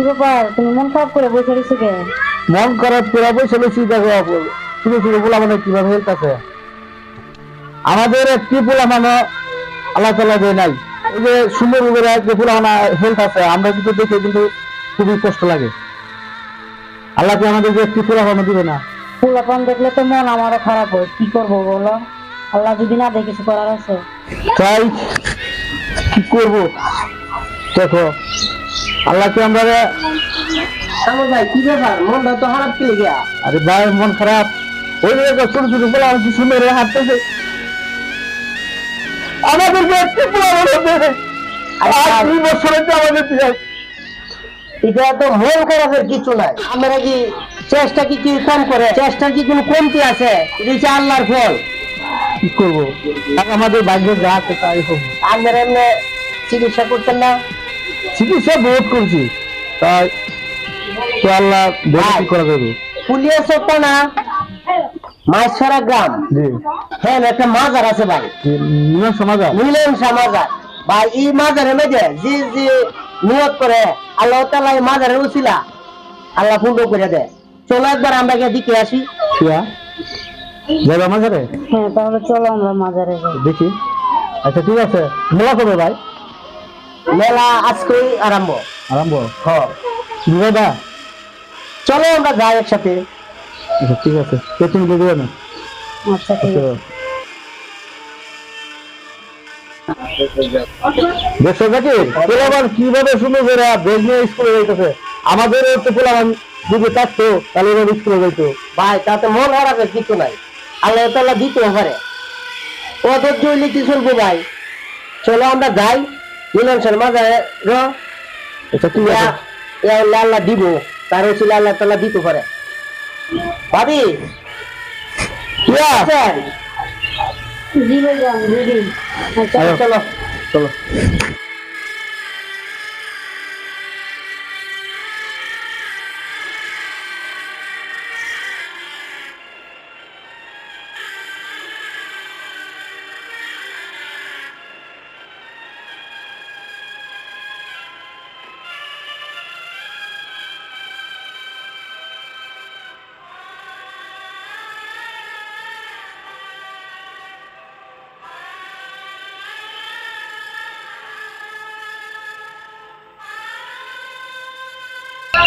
কি ব্যাপার, তুমি মন খারাপ করে বসে রয়েছো কেন? মন খারাপ করে বসে রয়েছি, দেখো ছোট ছোট পোলা মানে কিভাবে হেলতেছে। আমাদের একটি পোলা মানে আল্লাহ তালা দেয় নাই। এই যে সুন্দর করে যে পোলা মানে হেলথ আছে, আমরা কিন্তু দেখে কিন্তু খুবই কষ্ট লাগে। আল্লাহ কি আমাদের যে একটি পোলা মানে দিবে না? পোলাপান দেখলে তো মন আমারও খারাপ হয়, কি করবো বলো? আল্লাহ যদি না দেখে কিছু করার আছে? তাই কি করবো, দেখো আল্লাহকে আমরা। আমার ভাই কি ব্যাপার, মনটা তো খারাপ কি লেগে? আরে ভাই মন খারাপ, ওই যে দেখো ছোট ছোট পোলা কি সুন্দর করে হাঁটতেছে, আমাদেরকে একটি পোলা মানে দেয় নাই। আর 2 বছরের যে আমাদের দিয়ে এটা তো মন খারাপের কিছু নাই। আমরা কি চেষ্টা কি কম করে, চেষ্টার কি কোনো কমতি আছে? এটা হচ্ছে আল্লাহর ফল। কি করবো, আর আমাদের ভাগ্যে যা আছে তাই হোক। আপনারা এমনি চিকিৎসা করতেন না? চিকিৎসা বহুত করছি, তাই তো আল্লাহ বলে কি করা যাবে। পুলিশ হতো না মাছছড়া গ্রাম, জি হ্যাঁ একটা মাজার আছে ভাই, মিলন সমাজা। মিলেনসা মাজার। ভাই এই মাজারের মধ্যে যে যে নিয়ত করে আল্লাহ তাআলা এই মাজারের উসিলা আল্লাহ পূর্ণ করে দেয়। চলো একবার আমরা গিয়ে দেখে আসি। শিয়া যাবে মাঝারে, হ্যাঁ, তাহলে চলো আমরা মাজারে যাই। দেখি। আচ্ছা ঠিক আছে, মেলা কবে ভাই? মেলা আজকেই আরম্ভ। আরম্ভ হ্যাঁ, দাদা। চলো আমরা যাই একসাথে। আচ্ছা ঠিক আছে, কে তুমি দেখবে না? আচ্ছা ঠিক আছে। দেখছো নাকি পোলাবান কিভাবে সুন্দর করে বেগ নিয়ে স্কুলে যাইতেছে। আমাদের তো পোলাবান যদি থাকতো তাহলে এবার স্কুলে যাইতো। ভাই তাতে মন খারাপের কিছু নাই, আল্লাহ তাআলা দিতেও পারে। অধৈর্য হইলে কি চলবো ভাই? চলো আমরা যাই মিলনসের মাজারে। আচ্ছা ঠিক আছে। আল্লাহ দিব, তার উসিলা আল্লাহ তাআলা দিতে পারে। ভাবি শিয়া, আছেন? জি ভাইজান, রেডি। চলো চলো। চলো।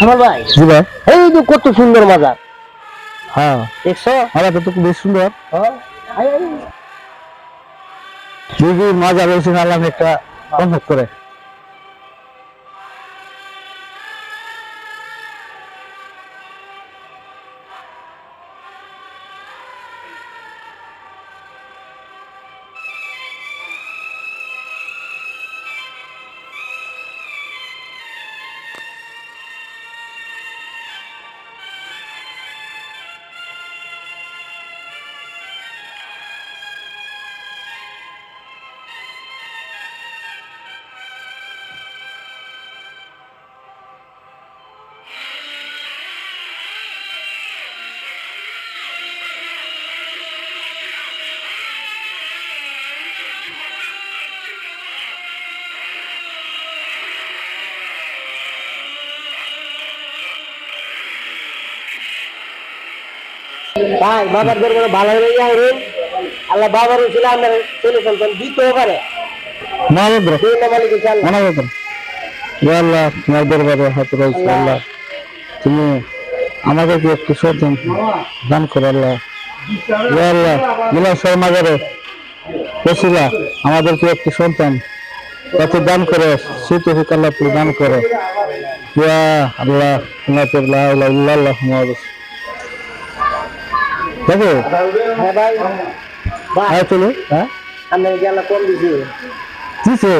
আমার ভাই, জি ভাই। এই যে কত সুন্দর মাজার হ্যাঁ, দেখছো? আরে তো বেশ সুন্দর। হ্যাঁ, আয়, আয়। যদি মজা রয়েছে আল্লাহ একটা কনফার্ট করে। ভাই বাবার দরবারে ভালো হয়ে যাবে। আল্লাহ বাবার উসিলা আমরা ছেলে সন্তান দিতেও পারে। মানবদ্র দুই নামালি কিছু আল্লাহ। মানবদ্র ইয়া আল্লাহ, তোমার দরবারে হাত রয়েছে আল্লাহ, তুমি আমাদেরকে একটু সন্তান দান করো আল্লাহ। ইয়া আল্লাহ, মিলন সমাজের ওসিলা আমাদেরকে একটু সন্তান কত দান করে, সেটা হোক আল্লাহ তুমি দান করো। ইয়া আল্লাহ, লা ইলাহা ইল্লাল্লাহ মুহাম্মাদুর দেখো। হ্যাঁ ভাই, ভাই হ্যাঁ চলো। হ্যাঁ আমরা কি আল্লাহ কম দিছি? দিছে।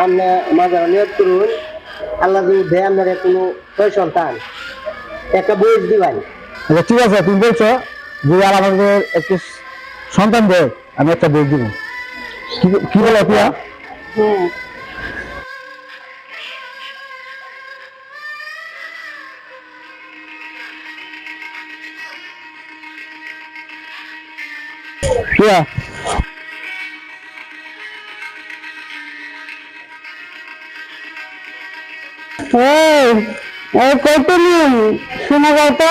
আমরা মাজার নিয়ত করুন, আল্লাহ যদি দেয় আপনার কোনো ছয় সন্তান একটা বয়স দিবেন। আচ্ছা ঠিক আছে, তুমি বলছো যদি আর আমাদের একটি সন্তান দেয় আমি একটা বই দিব। কি বলো পিয়া? হ্যাঁ, পিয়া এই কই তুমি শোনা যাও তো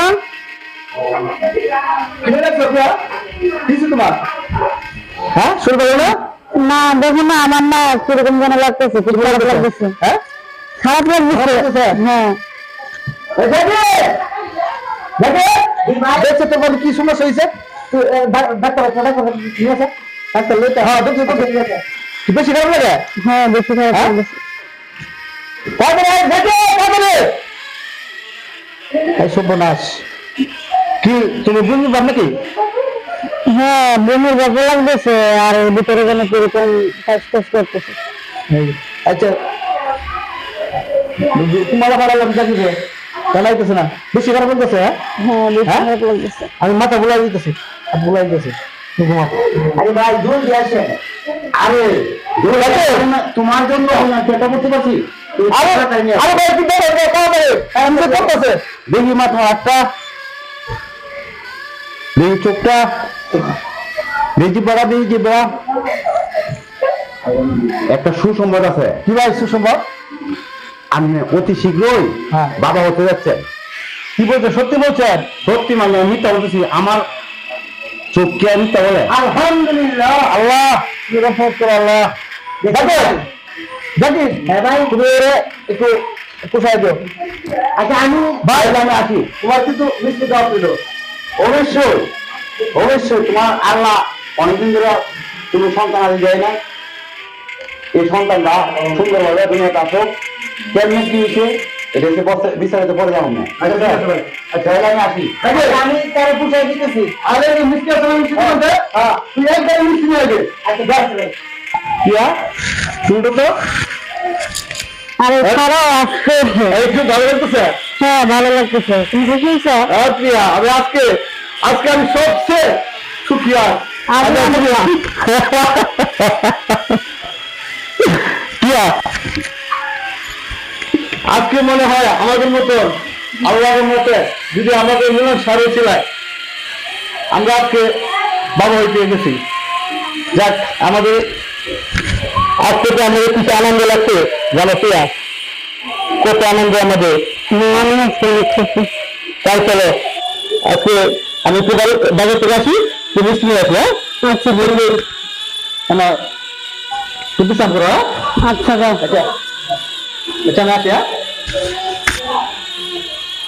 কিছু তোমার হ্যাঁ শুরু করো না না দেখো না আমার না কিরকম যেন লাগতেছে খুব খারাপ লাগতেছে হ্যাঁ খারাপ লাগতেছে হ্যাঁ দেখছো তোমার কি সমস্যা হয়েছে বেশি খারাপ লাগে হ্যাঁ বেশি খারাপ লাগতেছে সর্বনাশ কি তুমি বুঝতে পার নাকি হ্যাঁ বমির ব্যাপার লাগতেছে আর ভিতরে যেন কিরকম কাজ করতেছে আচ্ছা তোমার ভালো লাগছে জানাইতেছে না বেশি খারাপ লাগতেছে হ্যাঁ বেশি খারাপ লাগতেছে আমি মাথা বুলাই দিতেছি বুলাই দিতেছি আরে ভাই দূর দিয়ে আসে আরে তোমার জন্য সেটা করতে পারছি আরে ভাই কি আমি তো করতেছে দেখি মাথা হাতটা দেখি চোখটা দেখি পাড়া দেখি পাড়া একটা সুসংবাদ আছে কি ভাই সুসংবাদ আমি অতি শীঘ্রই বাবা হতে যাচ্ছে কি বলছে সত্যি বলছেন সত্যি মানে মিথ্যা বলতেছি আমার চোখ কে মিথ্যা বলে আলহামদুলিল্লাহ আল্লাহ আল্লাহ জাকির হ্যাঁ ভাই তুমি একটু পোষায় দিও আচ্ছা আমি ভাই আমি আসি তোমার কিন্তু মিষ্টি দেওয়া ছিল অবশ্যই অবশ্যই তোমার আল্লাহ অনেকদিন ধরে তুমি সন্তান আদি দেয় না এই সন্তানটা সুন্দরভাবে দুনিয়াতে আসুক কেমনি কি হয়েছে এটা হচ্ছে বিস্তারিত পরে যাবো না আচ্ছা তাহলে আমি আসি আমি তার পুষাই দিতেছি আরে মিষ্টি আছে মিষ্টি বলতে তুই একবার মিষ্টি নিয়ে আগে আচ্ছা যাস ভাই কিয়া শুনতো তো আরে খারাপ আসছে একটু ভালো লাগতেছে হ্যাঁ ভালো লাগতেছে তুমি খুশি হয়েছো প্রিয়া আমি আজকে আমি সবচেয়ে সুখী কিয়া আজকে মনে হয় আমাদের মতো আল্লাহর মতো যদি আমাদের মিলন সারে ছিল আমরা আজকে বাবা হইতে গেছি যাক আমাদের আজকে তো আমাদের কিছু আনন্দ লাগছে জানো প্রিয়া কত আনন্দ আমাদের তাই চলো আজকে আমি একটু বাজার থেকে আসি তুমি মিষ্টি নিয়ে আসবো আচ্ছা বলবে আমার কিন্তু চাপ করো আচ্ছা যাও আচ্ছা আচ্ছা আমি আসি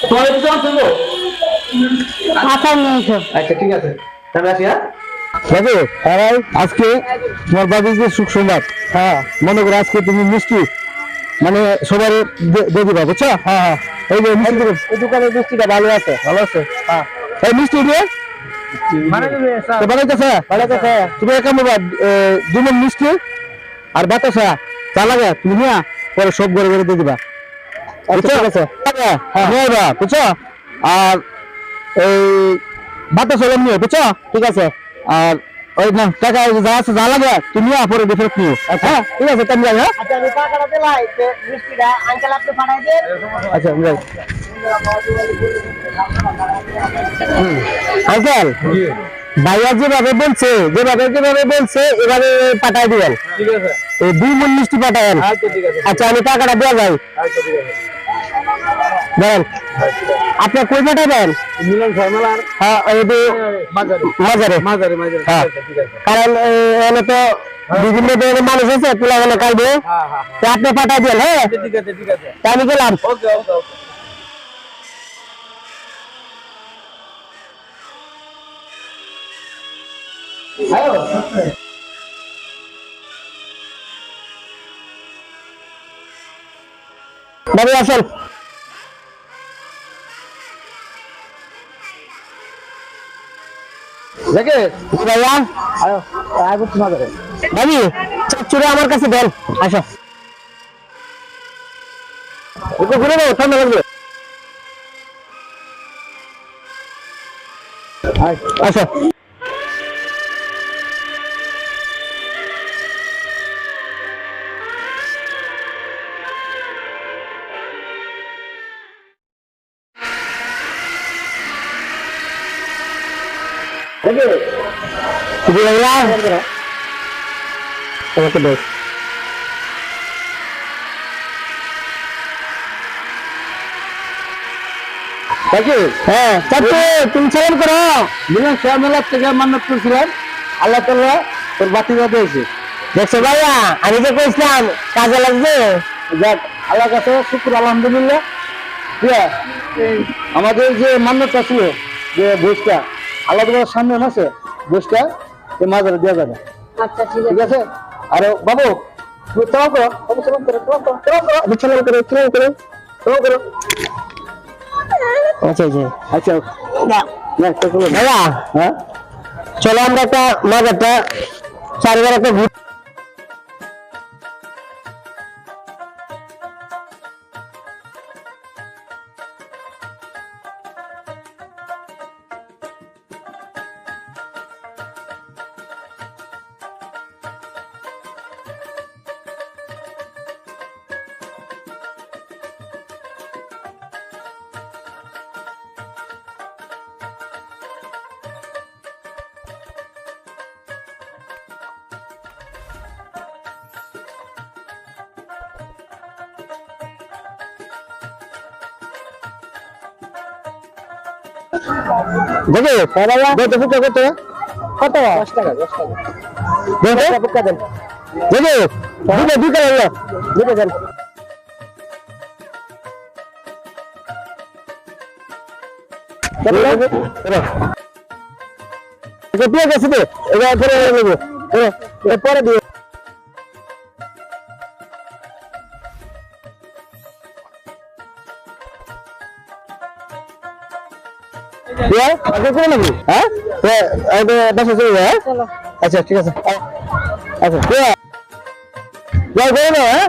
তোমার একটু চাপ করবো আচ্ছা নিয়েছো আচ্ছা ঠিক আছে তাহলে আসি বাবু আজকে তোমার বাবু যে সুখ সংবাদ হ্যাঁ মনে করো আজকে তুমি মিষ্টি মানে সবার দিয়ে দিবা বুঝছো হ্যাঁ হ্যাঁ এই যে মিষ্টি এই দোকানের মিষ্টিটা ভালো আছে হ্যাঁ এই মিষ্টি দিয়ে বানাইতেছে তুমি এক কাম দুমন মিষ্টি আর বাতাসা চা লাগে তুমি নিয়ে পরে সব ঘরে ঘরে দিয়ে দিবা বুঝছো বুঝছো আর এই বাতাসা নিয়ে বুঝছো ঠিক আছে আর ওই না টাকা যা আছে যা লাগে তুমি পরে ডিফারেন্ট নিও হ্যাঁ ঠিক আছে তুমি যাও আচ্ছা আমি টাকাটা দিলাই মিষ্টিটা আঙ্কেল আপনি পাঠাই দেন আচ্ছা যাই আঙ্কেল ভাইয়া যেভাবে বলছে এভাবে পাঠাই দিবেন ঠিক আছে এই 2 মণ মিষ্টি পাঠাবেন আচ্ছা ঠিক আছে আচ্ছা আমি টাকাটা দেয়া যাই আচ্ছা ঠিক আছে বলেন আপনি কই পাঠাবেন মিলন ফর্মুলার হ্যাঁ ওই মাজারে হ্যাঁ ঠিক আছে কারণ এনে তো বিভিন্ন ধরনের মানুষ আছে পোলাগুলো কালবে আপনি পাঠাই দেন হ্যাঁ ঠিক আছে আমি গেলাম ওকে বাবু আসেন দেখে ভাইয়া আয় তোমার ভাবি চুরে আমার কাছে দেন আসো একটু ঘুরে দেবো ঠান্ডা লাগবে আসো তোমাকে কাকি হ্যাঁ চাচু তুমি সালাম করো। মিলন শাহ মেলার থেকে মান্নত করছিলাম, আল্লাহ তাআলা তোর বাতি দিয়েছে। দেখছো ভাইয়া আমি যে কইছিলাম কাজে লাগবে। যাক আল্লাহর কাছে শুকর আলহামদুলিল্লাহ। প্রিয়া, আমাদের যে মান্যতা ছিল যে ভোজটা আল্লাহ তোমার সামনে আছে, ভোজটা এই মাজারে দেওয়া যাবে। আচ্ছা ঠিক ঠিক আছে। আছে? আর বাবু তুমি চালাও করো, বাবু চালাও করো, চালাও করো, চালাও করো, আপনি চালাও করো, চালাও করো, চালাও করো। আচ্ছা আচ্ছা আচ্ছা না না, একটা চলো না। ভাইয়া হ্যাঁ চলো আমরা একটা মাজারটা চারিবার একটা ঘুর। দেখো বাবা কত ফুটা কত কত 10 টাকা 10 টাকা দেখো বুকা দেন। দেখো দুটো হলো দুটো দেন। কপিয়া গেছে তো এবার পরে নেব পরে দিও আগে করে নেবো। হ্যাঁ বাসা চলে যায়। চলো। আচ্ছা ঠিক আছে। আচ্ছা যাই করো না। হ্যাঁ